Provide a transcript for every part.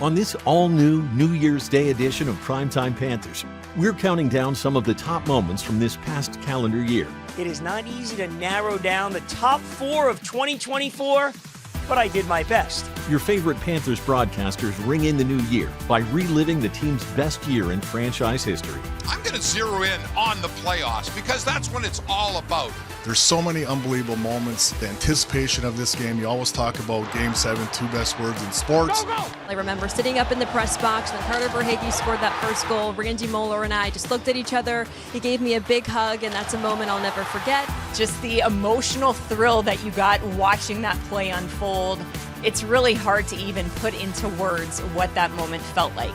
On this all-new New Year's Day edition of Primetime Panthers, we're counting down some of the top moments from this past calendar year. It is not easy to narrow down the top 4 of 2024, but I did my best. Your favorite Panthers broadcasters ring in the new year by reliving the team's best year in franchise history. I'm going to zero in on the playoffs because that's what it's all about. There's so many unbelievable moments. The anticipation of this game, you always talk about Game 7, 2 best words in sports. Go, go. I remember sitting up in the press box when Carter Verhaeghe scored that first goal. Randy Moeller and I just looked at each other. He gave me a big hug, and that's a moment I'll never forget. Just the emotional thrill that you got watching that play unfold. It's really hard to even put into words what that moment felt like.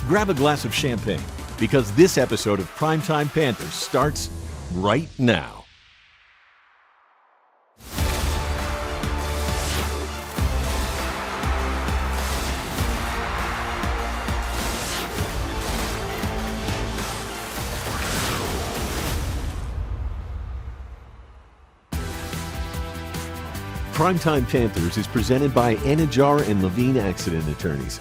Grab a glass of champagne, because this episode of Primetime Panthers starts right now. Primetime Panthers is presented by Anajar and Levine Accident Attorneys.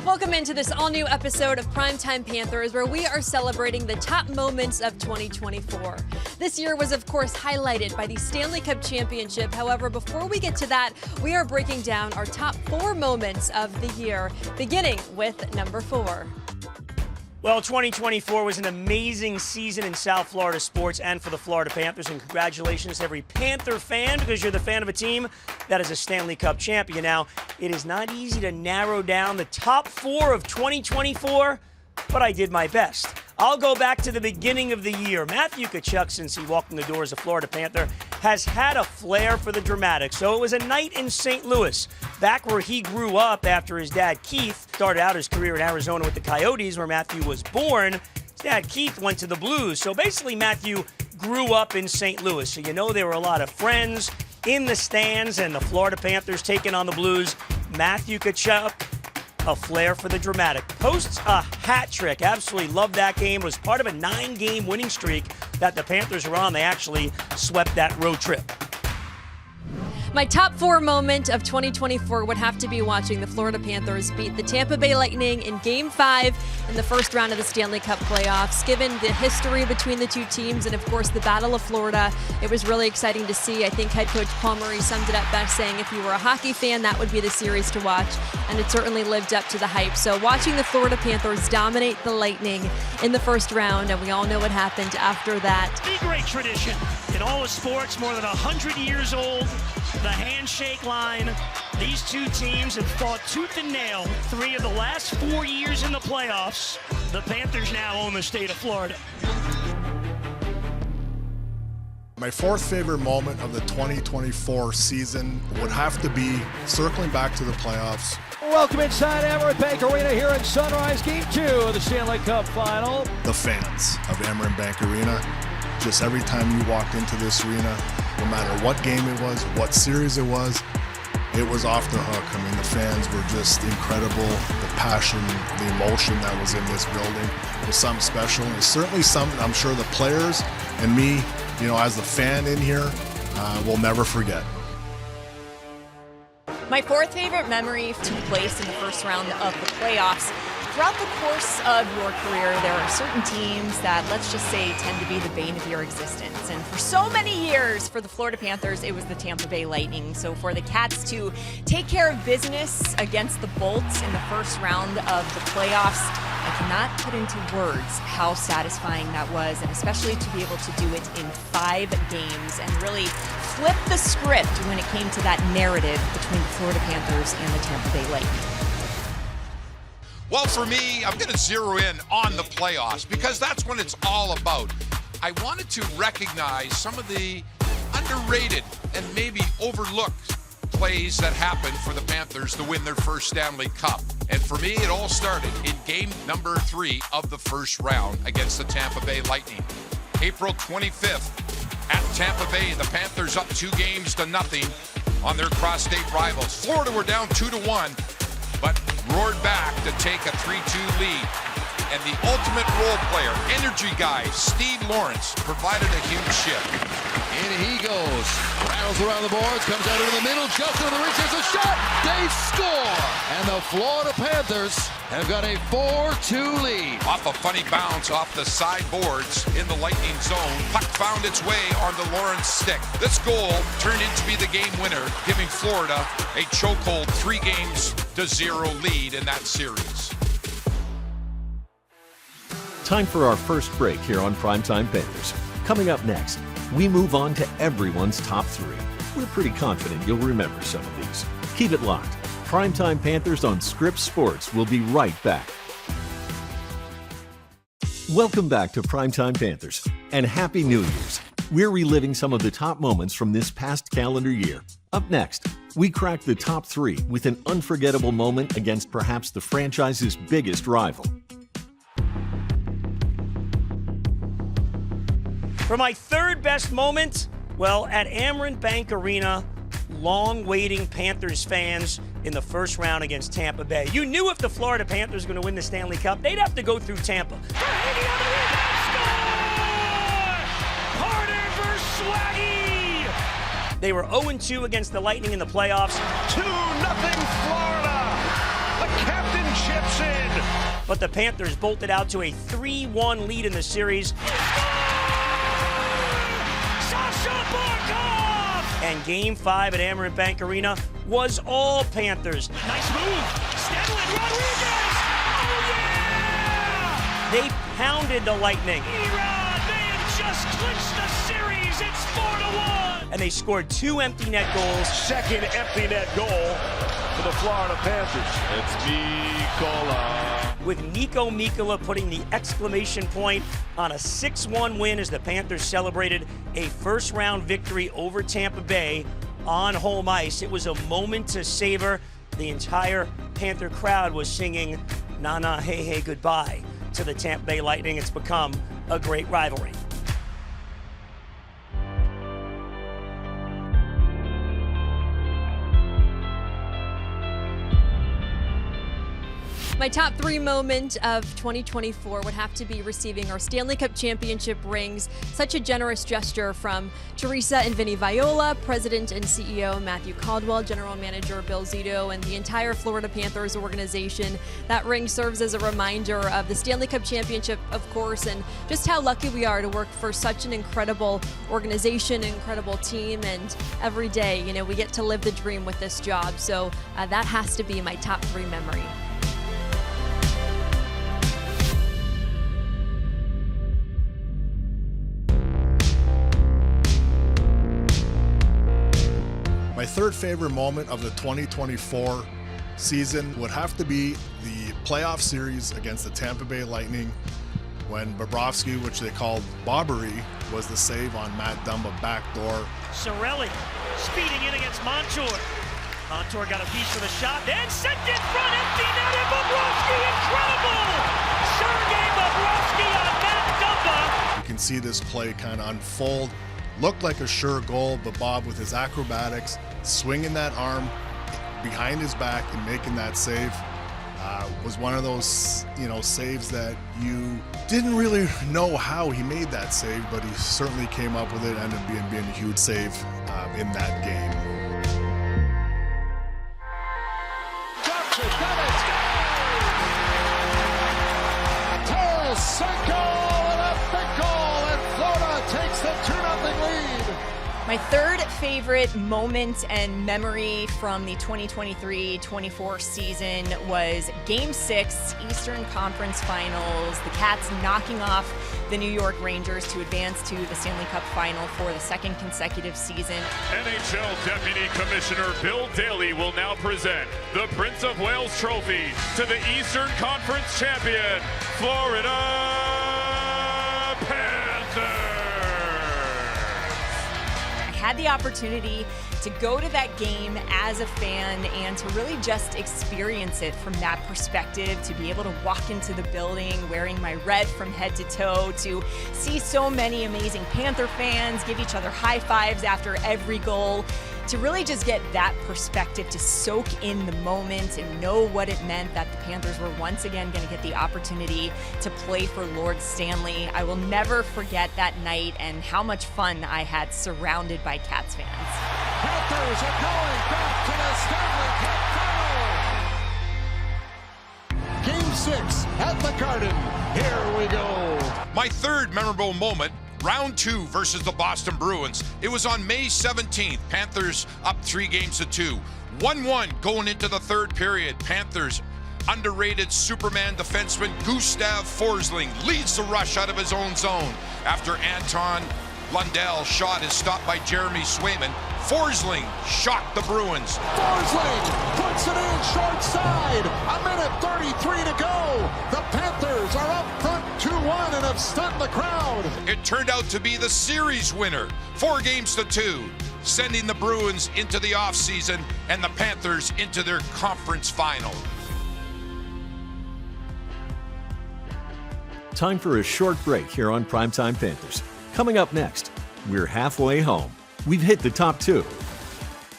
Welcome into this all-new episode of Primetime Panthers, where we are celebrating the top moments of 2024. This year was, of course, highlighted by the Stanley Cup Championship. However, before we get to that, we are breaking down our top 4 moments of the year, beginning with number 4. Well, 2024 was an amazing season in South Florida sports and for the Florida Panthers. And congratulations to every Panther fan, because you're the fan of a team that is a Stanley Cup champion. Now, it is not easy to narrow down the top 4 of 2024, but I did my best. I'll go back to the beginning of the year. Matthew Tkachuk, since he walked in the doors of Florida Panther, has had a flair for the dramatic. So it was a night in St. Louis, back where he grew up after his dad, Keith, started out his career in Arizona with the Coyotes, where Matthew was born. His dad, Keith, went to the Blues. So basically, Matthew grew up in St. Louis. So you know there were a lot of friends in the stands, and the Florida Panthers taking on the Blues. Matthew Tkachuk, a flair for the dramatic. Posts a hat trick. Absolutely loved that game. It was part of a 9-game winning streak that the Panthers were on. They actually swept that road trip. My top 4 moment of 2024 would have to be watching the Florida Panthers beat the Tampa Bay Lightning in Game 5 in the first round of the Stanley Cup playoffs. Given the history between the two teams and, of course, the Battle of Florida, it was really exciting to see. I think head coach Paul Murray summed it up best, saying if you were a hockey fan, that would be the series to watch, and it certainly lived up to the hype. So watching the Florida Panthers dominate the Lightning in the first round, and we all know what happened after that. The great tradition in all of sports, more than 100 years old. The handshake line. These two teams have fought tooth and nail 3 of the last 4 years in the playoffs. The Panthers now own the state of Florida. My 4th favorite moment of the 2024 season would have to be circling back to the playoffs. Welcome inside Amerant Bank Arena here in Sunrise, Game 2 of the Stanley Cup Final. The fans of Amerant Bank Arena, just every time you walked into this arena, no matter what game it was, what series it was off the hook. I mean, the fans were just incredible. The passion, the emotion that was in this building was something special. And it's certainly something I'm sure the players and me, you know, as the fan in here, will never forget. My 4th favorite memory took place in the first round of the playoffs. Throughout the course of your career, there are certain teams that, let's just say, tend to be the bane of your existence. And for so many years, for the Florida Panthers, it was the Tampa Bay Lightning. So for the Cats to take care of business against the Bolts in the first round of the playoffs, I cannot put into words how satisfying that was, and especially to be able to do it in 5 games and really flip the script when it came to that narrative between the Florida Panthers and the Tampa Bay Lightning. Well, for me, I'm going to zero in on the playoffs because that's what it's all about. I wanted to recognize some of the underrated and maybe overlooked plays that happened for the Panthers to win their first Stanley Cup. And for me, it all started in game number 3 of the first round against the Tampa Bay Lightning. April 25th at Tampa Bay, the Panthers up 2-0 on their cross-state rivals. Florida were down 2-1, but roared back to take a 3-2 lead. And the ultimate role player, energy guy, Steve Lawrence, provided a huge shift. In he goes. Rattles around the boards, comes out into the middle, jumps into the reach, there's a shot! They score! the Florida Panthers have got a 4-2 lead. Off a funny bounce off the sideboards in the Lightning zone. Puck found its way on the Lawrence stick. This goal turned in to be the game winner, giving Florida a chokehold 3-0 lead in that series. Time for our first break here on Primetime Panthers. Coming up next, we move on to everyone's top three. We're pretty confident you'll remember some of these. Keep it locked. Primetime Panthers on Scripps Sports will be right back. Welcome back to Primetime Panthers, and Happy New Year's. We're reliving some of the top moments from this past calendar year. Up next, we crack the top three with an unforgettable moment against perhaps the franchise's biggest rival. For my third best moment, well, at Amerant Bank Arena, long-waiting Panthers fans in the first round against Tampa Bay. You knew if the Florida Panthers were going to win the Stanley Cup, they'd have to go through Tampa. They were 0-2 against the Lightning in the playoffs. 2-0 Florida. The captain chips in. But the Panthers bolted out to a 3-1 lead in the series. And Game 5 at Amerant Bank Arena was all Panthers. Nice move. Stanley Rodriguez. Oh, yeah! They pounded the Lightning. Erod, they have just clinched the series. It's 4-1. And they scored 2 empty net goals. Second empty net goal for the Florida Panthers. It's Mikola. With Nico Mikkola putting the exclamation point on a 6-1 win as the Panthers celebrated a first-round victory over Tampa Bay on home ice. It was a moment to savor. The entire Panther crowd was singing "Na Na Hey Hey Goodbye" to the Tampa Bay Lightning. It's become a great rivalry. My top three moment of 2024 would have to be receiving our Stanley Cup championship rings. Such a generous gesture from Teresa and Vinny Viola, President and CEO Matthew Caldwell, General Manager Bill Zito, and the entire Florida Panthers organization. That ring serves as a reminder of the Stanley Cup championship, of course, and just how lucky we are to work for such an incredible organization, an incredible team, and every day, we get to live the dream with this job. So that has to be my top three memory. My third favorite moment of the 2024 season would have to be the playoff series against the Tampa Bay Lightning when Bobrovsky, which they called Bobbery, was the save on Matt Dumba backdoor. Cirelli speeding in against Montour. Montour got a piece of the shot, then sent in front, empty net, and Bobrovsky, incredible! Sergei Bobrovsky on Matt Dumba. You can see this play kind of unfold. Looked like a sure goal, but Bob, with his acrobatics, swinging that arm behind his back and making that save, was one of those, saves that you didn't really know how he made that save, but he certainly came up with it, ended up being a huge save in that game. My third favorite moment and memory from the 2023-24 season was Game 6, Eastern Conference Finals. The Cats knocking off the New York Rangers to advance to the Stanley Cup Final for the second consecutive season. NHL Deputy Commissioner Bill Daly will now present the Prince of Wales Trophy to the Eastern Conference champion, Florida Panthers. Had the opportunity to go to that game as a fan and to really just experience it from that perspective, to be able to walk into the building wearing my red from head to toe, to see so many amazing Panther fans give each other high fives after every goal, to really just get that perspective, to soak in the moment and know what it meant that the Panthers were once again going to get the opportunity to play for Lord Stanley. I will never forget that night and how much fun I had surrounded by Cats fans. Panthers are going back to the Stanley Cup Final. 6 at the Garden. Here we go. My third memorable moment, round 2 versus the Boston Bruins. It was on May 17th. Panthers up 3-2. 1-1 going into the third period. Panthers underrated Superman defenseman Gustav Forsling leads the rush out of his own zone. After Anton Lundell's shot is stopped by Jeremy Swayman, Forsling shocked the Bruins. Forsling puts it in short side. A minute 33 to go. The Panthers are up front 2-1 and have stunned the crowd. It turned out to be the series winner, 4-2, sending the Bruins into the offseason and the Panthers into their conference final. Time for a short break here on Primetime Panthers. Coming up next, we're halfway home. We've hit the top 2.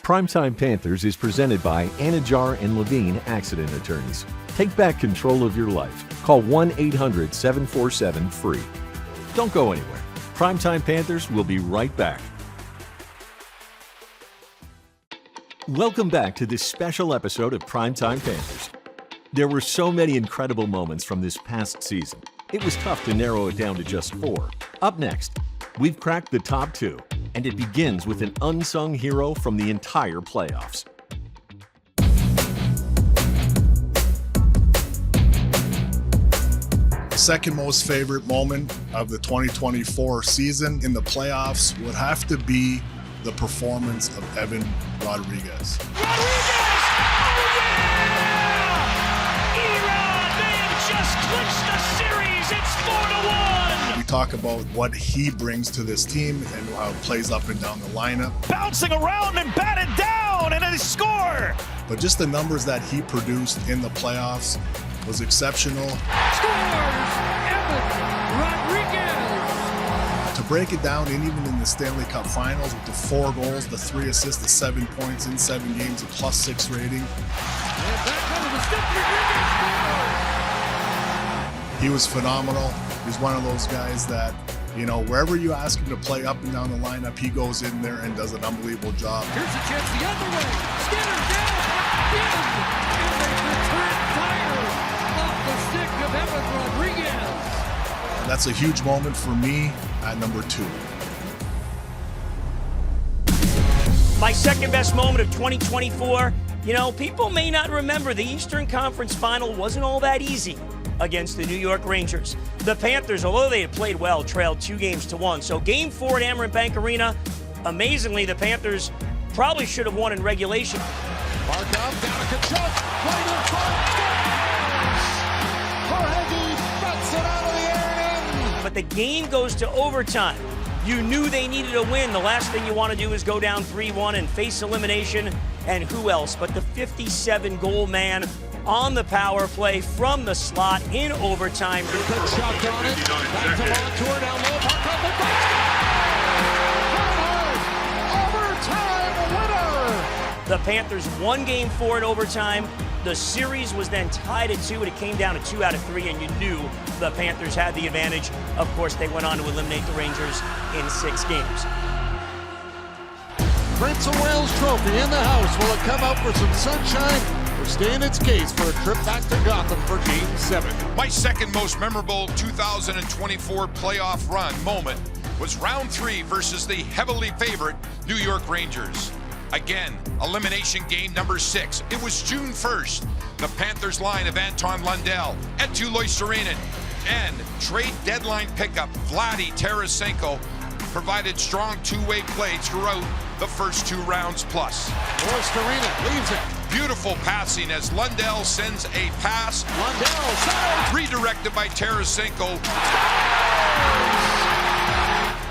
Primetime Panthers is presented by Anajar and Levine Accident Attorneys. Take back control of your life. Call 1-800-747-FREE. Don't go anywhere. Primetime Panthers will be right back. Welcome back to this special episode of Primetime Panthers. There were so many incredible moments from this past season. It was tough to narrow it down to just 4. Up next, we've cracked the top 2, and it begins with an unsung hero from the entire playoffs. Second most favorite moment of the 2024 season in the playoffs would have to be the performance of Evan Rodriguez. We talk about what he brings to this team and how it plays up and down the lineup. Bouncing around and batted down, and a score! But just the numbers that he produced in the playoffs was exceptional. Scores Evan Rodriguez. To break it down, and even in the Stanley Cup Finals with the 4 goals, the 3 assists, the 7 points in 7 games, a +6 rating. And back under the stick, Rodriguez scores. He was phenomenal. He's one of those guys that, you know, wherever you ask him to play up and down the lineup, he goes in there and does an unbelievable job. Here's a chance the other way. Skinner down, in, and they return fire off the stick of Evan Rodriguez. That's a huge moment for me at number 2. My second best moment of 2024, you know, people may not remember the Eastern Conference Final wasn't all that easy against the New York Rangers. The Panthers, although they had played well, trailed 2-1. So Game 4 at Amerant Bank Arena, amazingly, the Panthers probably should have won in regulation. Markov down to Kachuk, right in front, scores! Verhaeghe bats it out of the air and in. But the game goes to overtime. You knew they needed a win. The last thing you want to do is go down 3-1 and face elimination. And who else but the 57-goal man on the power play from the slot in overtime. Kachuk on it, back to Montour, down low, Markov, the overtime winner! The Panthers won Game 4 in overtime. The series was then tied at 2, and it came down to 2 out of 3, and you knew the Panthers had the advantage. Of course, they went on to eliminate the Rangers in 6 games. Prince of Wales Trophy in the house. Will it come out for some sunshine or stay in its case for a trip back to Gotham for Game 7? My second most memorable 2024 playoff run moment was round 3 versus the heavily favored New York Rangers. Again, elimination game number 6. It was June 1st. The Panthers line of Anton Lundell, Eetu Loisterainen, and trade deadline pickup Vladi Tarasenko provided strong two-way play throughout the first 2 rounds plus. Loisterainen leaves it. Beautiful passing as Lundell sends a pass. Lundell centers. Redirected by Tarasenko.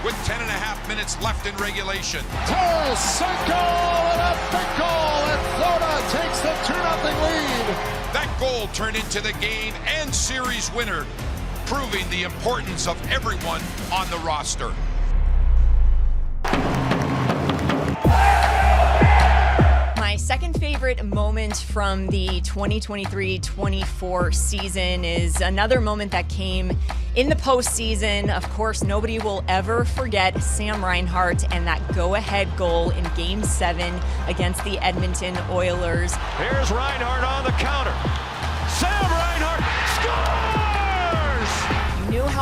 With 10.5 minutes left in regulation. Tarasenko and a big goal, and Florida takes the 2-0 lead. That goal turned into the game and series winner, proving the importance of everyone on the roster. My second favorite moment from the 2023-24 season is another moment that came in the postseason. Of course, nobody will ever forget Sam Reinhart and that go-ahead goal in Game 7 against the Edmonton Oilers. Here's Reinhart on the counter. Sam Reinhart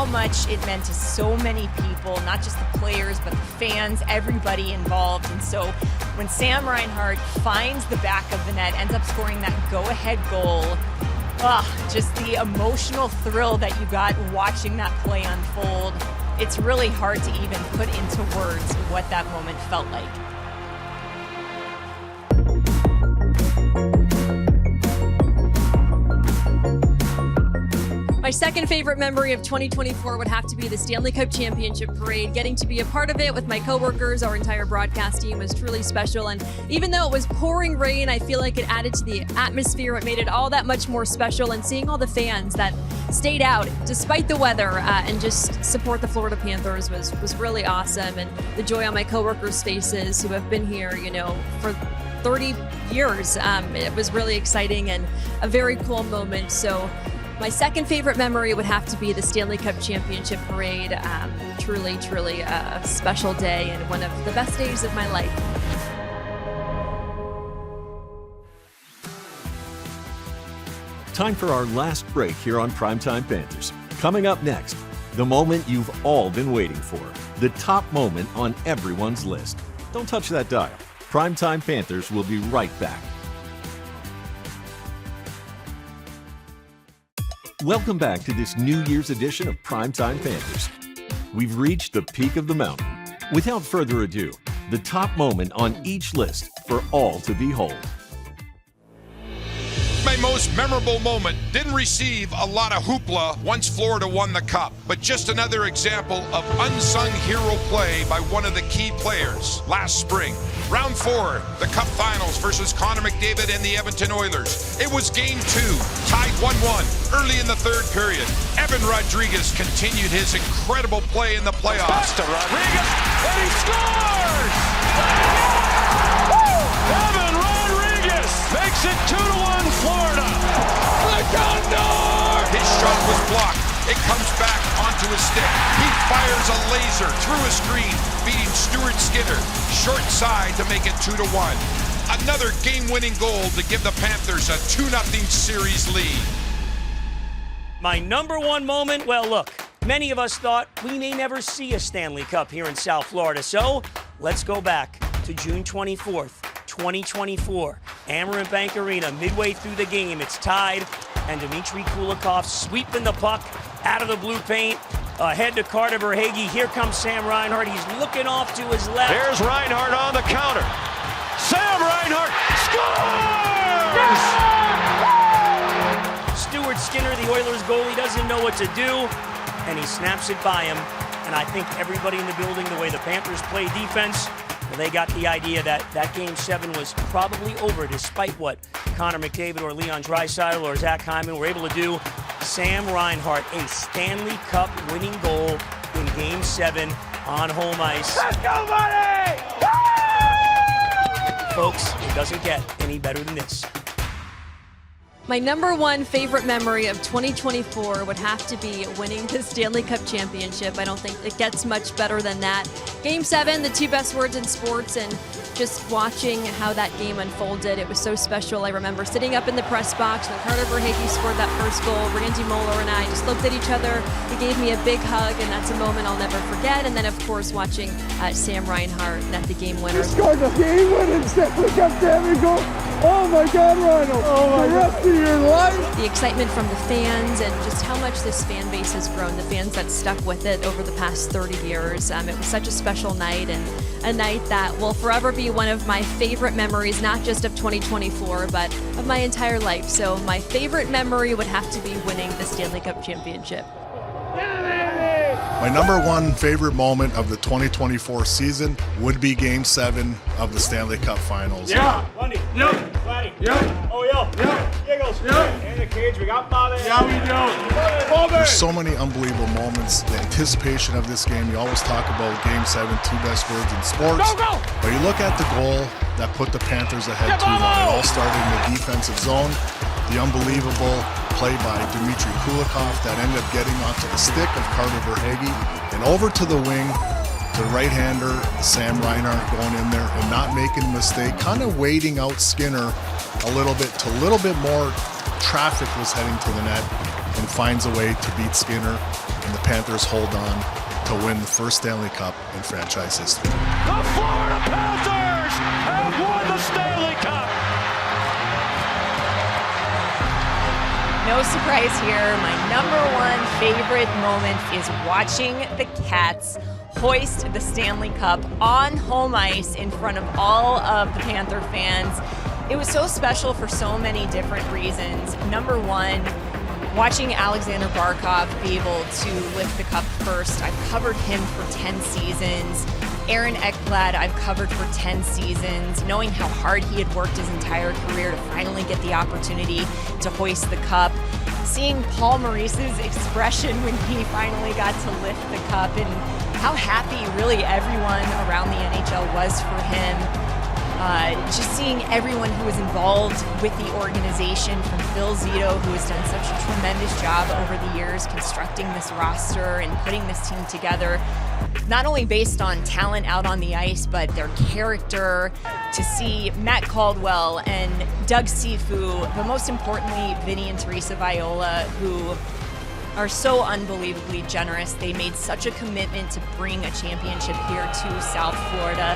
how much it meant to so many people, not just the players, but the fans, everybody involved. And so when Sam Reinhart finds the back of the net, ends up scoring that go-ahead goal, just the emotional thrill that you got watching that play unfold. It's really hard to even put into words what that moment felt like. My second favorite memory of 2024 would have to be the Stanley Cup Championship Parade. Getting to be a part of it with my coworkers, our entire broadcast team, was truly special. And even though it was pouring rain, I feel like it added to the atmosphere. It made it all that much more special. And seeing all the fans that stayed out despite the weather and just support the Florida Panthers was really awesome. And the joy on my coworkers' faces who have been here, for 30 years. It was really exciting and a very cool moment. So my second favorite memory would have to be the Stanley Cup Championship Parade. Truly, truly a special day and one of the best days of my life. Time for our last break here on Primetime Panthers. Coming up next, the moment you've all been waiting for. The top moment on everyone's list. Don't touch that dial. Primetime Panthers will be right back. Welcome back to this New Year's edition of Primetime Panthers. We've reached the peak of the mountain. Without further ado, the top moment on each list for all to behold. My most memorable moment didn't receive a lot of hoopla once Florida won the Cup, but just another example of unsung hero play by one of the key players last spring. Round 4, the Cup Finals versus Connor McDavid and the Edmonton Oilers. It was Game 2, tied 1-1 early in the third period. Evan Rodriguez continued his incredible play in the playoffs. Pass to Rodriguez, and he scores! Evan Rodriguez makes it 2-1 Florida. His shot was blocked. It comes back onto his stick. He fires a laser through a screen, beating Stuart Skinner short side to make it 2-1. Another game-winning goal to give the Panthers a 2-0 series lead. My number one moment, well, look, many of us thought we may never see a Stanley Cup here in South Florida. So let's go back to June 24th, 2024. Amerant Bank Arena, midway through the game, it's tied, and Dmitry Kulikov sweeping the puck out of the blue paint, ahead to Carter Verhaeghe. Here comes Sam Reinhart. He's looking off to his left. There's Reinhart on the counter. Sam Reinhart scores! Stuart Skinner, the Oilers goalie, doesn't know what to do, and he snaps it by him. And I think everybody in the building, the way the Panthers play defense, well, they got the idea that Game 7 was probably over, despite what Connor McDavid or Leon Draisaitl or Zach Hyman were able to do. Sam Reinhart, a Stanley Cup winning goal in Game 7 on home ice. Let's go, buddy! Folks, it doesn't get any better than this. My number one favorite memory of 2024 would have to be winning the Stanley Cup Championship. I don't think it gets much better than that. Game 7, the two best words in sports, and just watching how that game unfolded, it was so special. I remember sitting up in the press box when Carter Verhaeghe scored that first goal. Randy Moeller and I just looked at each other. He gave me a big hug, and that's a moment I'll never forget. And then, of course, watching Sam Reinhart net the game winner. He scored the game-winning Stanley Cup champion goal. Oh my God, Reinhart! Oh, the rest of your life. The excitement from the fans and just how much this fan base has grown, the fans that stuck with it over the past 30 years. It was such a special night, and a night that will forever be one of my favorite memories, not just of 2024, but of my entire life. So my favorite memory would have to be winning the Stanley Cup Championship. My number one favorite moment of the 2024 season would be Game 7 of the Stanley Cup Finals. Yeah. Lundy. Yep. Flatty. Yep. Oh, yo. Yep. Giggles. Yep. In the cage. We got Bobby. Yeah, we do. There's so many unbelievable moments. The anticipation of this game, you always talk about Game 7, two best words in sports. Go, go. But you look at the goal that put the Panthers ahead 2-1. It all started in the defensive zone. The unbelievable play by Dmitry Kulikov that ended up getting onto the stick of Carter Verhaeghe and over to the wing, the right-hander, Sam Reinhart going in there and not making a mistake, kind of waiting out Skinner a little bit more traffic was heading to the net and finds a way to beat Skinner. and the Panthers hold on to win the first Stanley Cup in franchise history. The Florida Panthers have won the Stanley Cup. No surprise here. My number one favorite moment is watching the Cats hoist the Stanley Cup on home ice in front of all of the Panther fans. It was so special for so many different reasons. Number one, watching Alexander Barkov be able to lift the cup first. I've covered him for 10 seasons. Aaron Ekblad, I've covered for 10 seasons. Knowing how hard he had worked his entire career to finally get the opportunity to hoist the cup. Seeing Paul Maurice's expression when he finally got to lift the cup and how happy really everyone around the NHL was for him. Just seeing everyone who was involved with the organization, from Phil Zito, who has done such a tremendous job over the years constructing this roster and putting this team together, not only based on talent out on the ice, but their character, to see Matt Caldwell and Doug Sifu, but most importantly, Vinny and Teresa Viola, who are so unbelievably generous. They made such a commitment to bring a championship here to South Florida.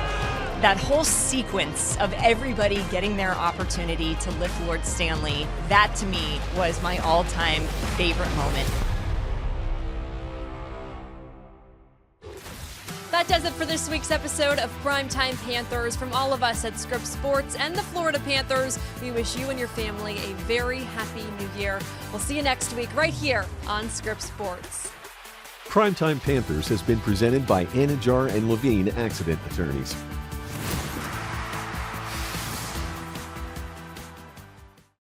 That whole sequence of everybody getting their opportunity to lift Lord Stanley, that to me was my all-time favorite moment. That does it for this week's episode of Primetime Panthers. From all of us at Scripps Sports and the Florida Panthers, we wish you and your family a very happy new year. We'll see you next week right here on Scripps Sports. Primetime Panthers has been presented by Anajar and Levine Accident Attorneys.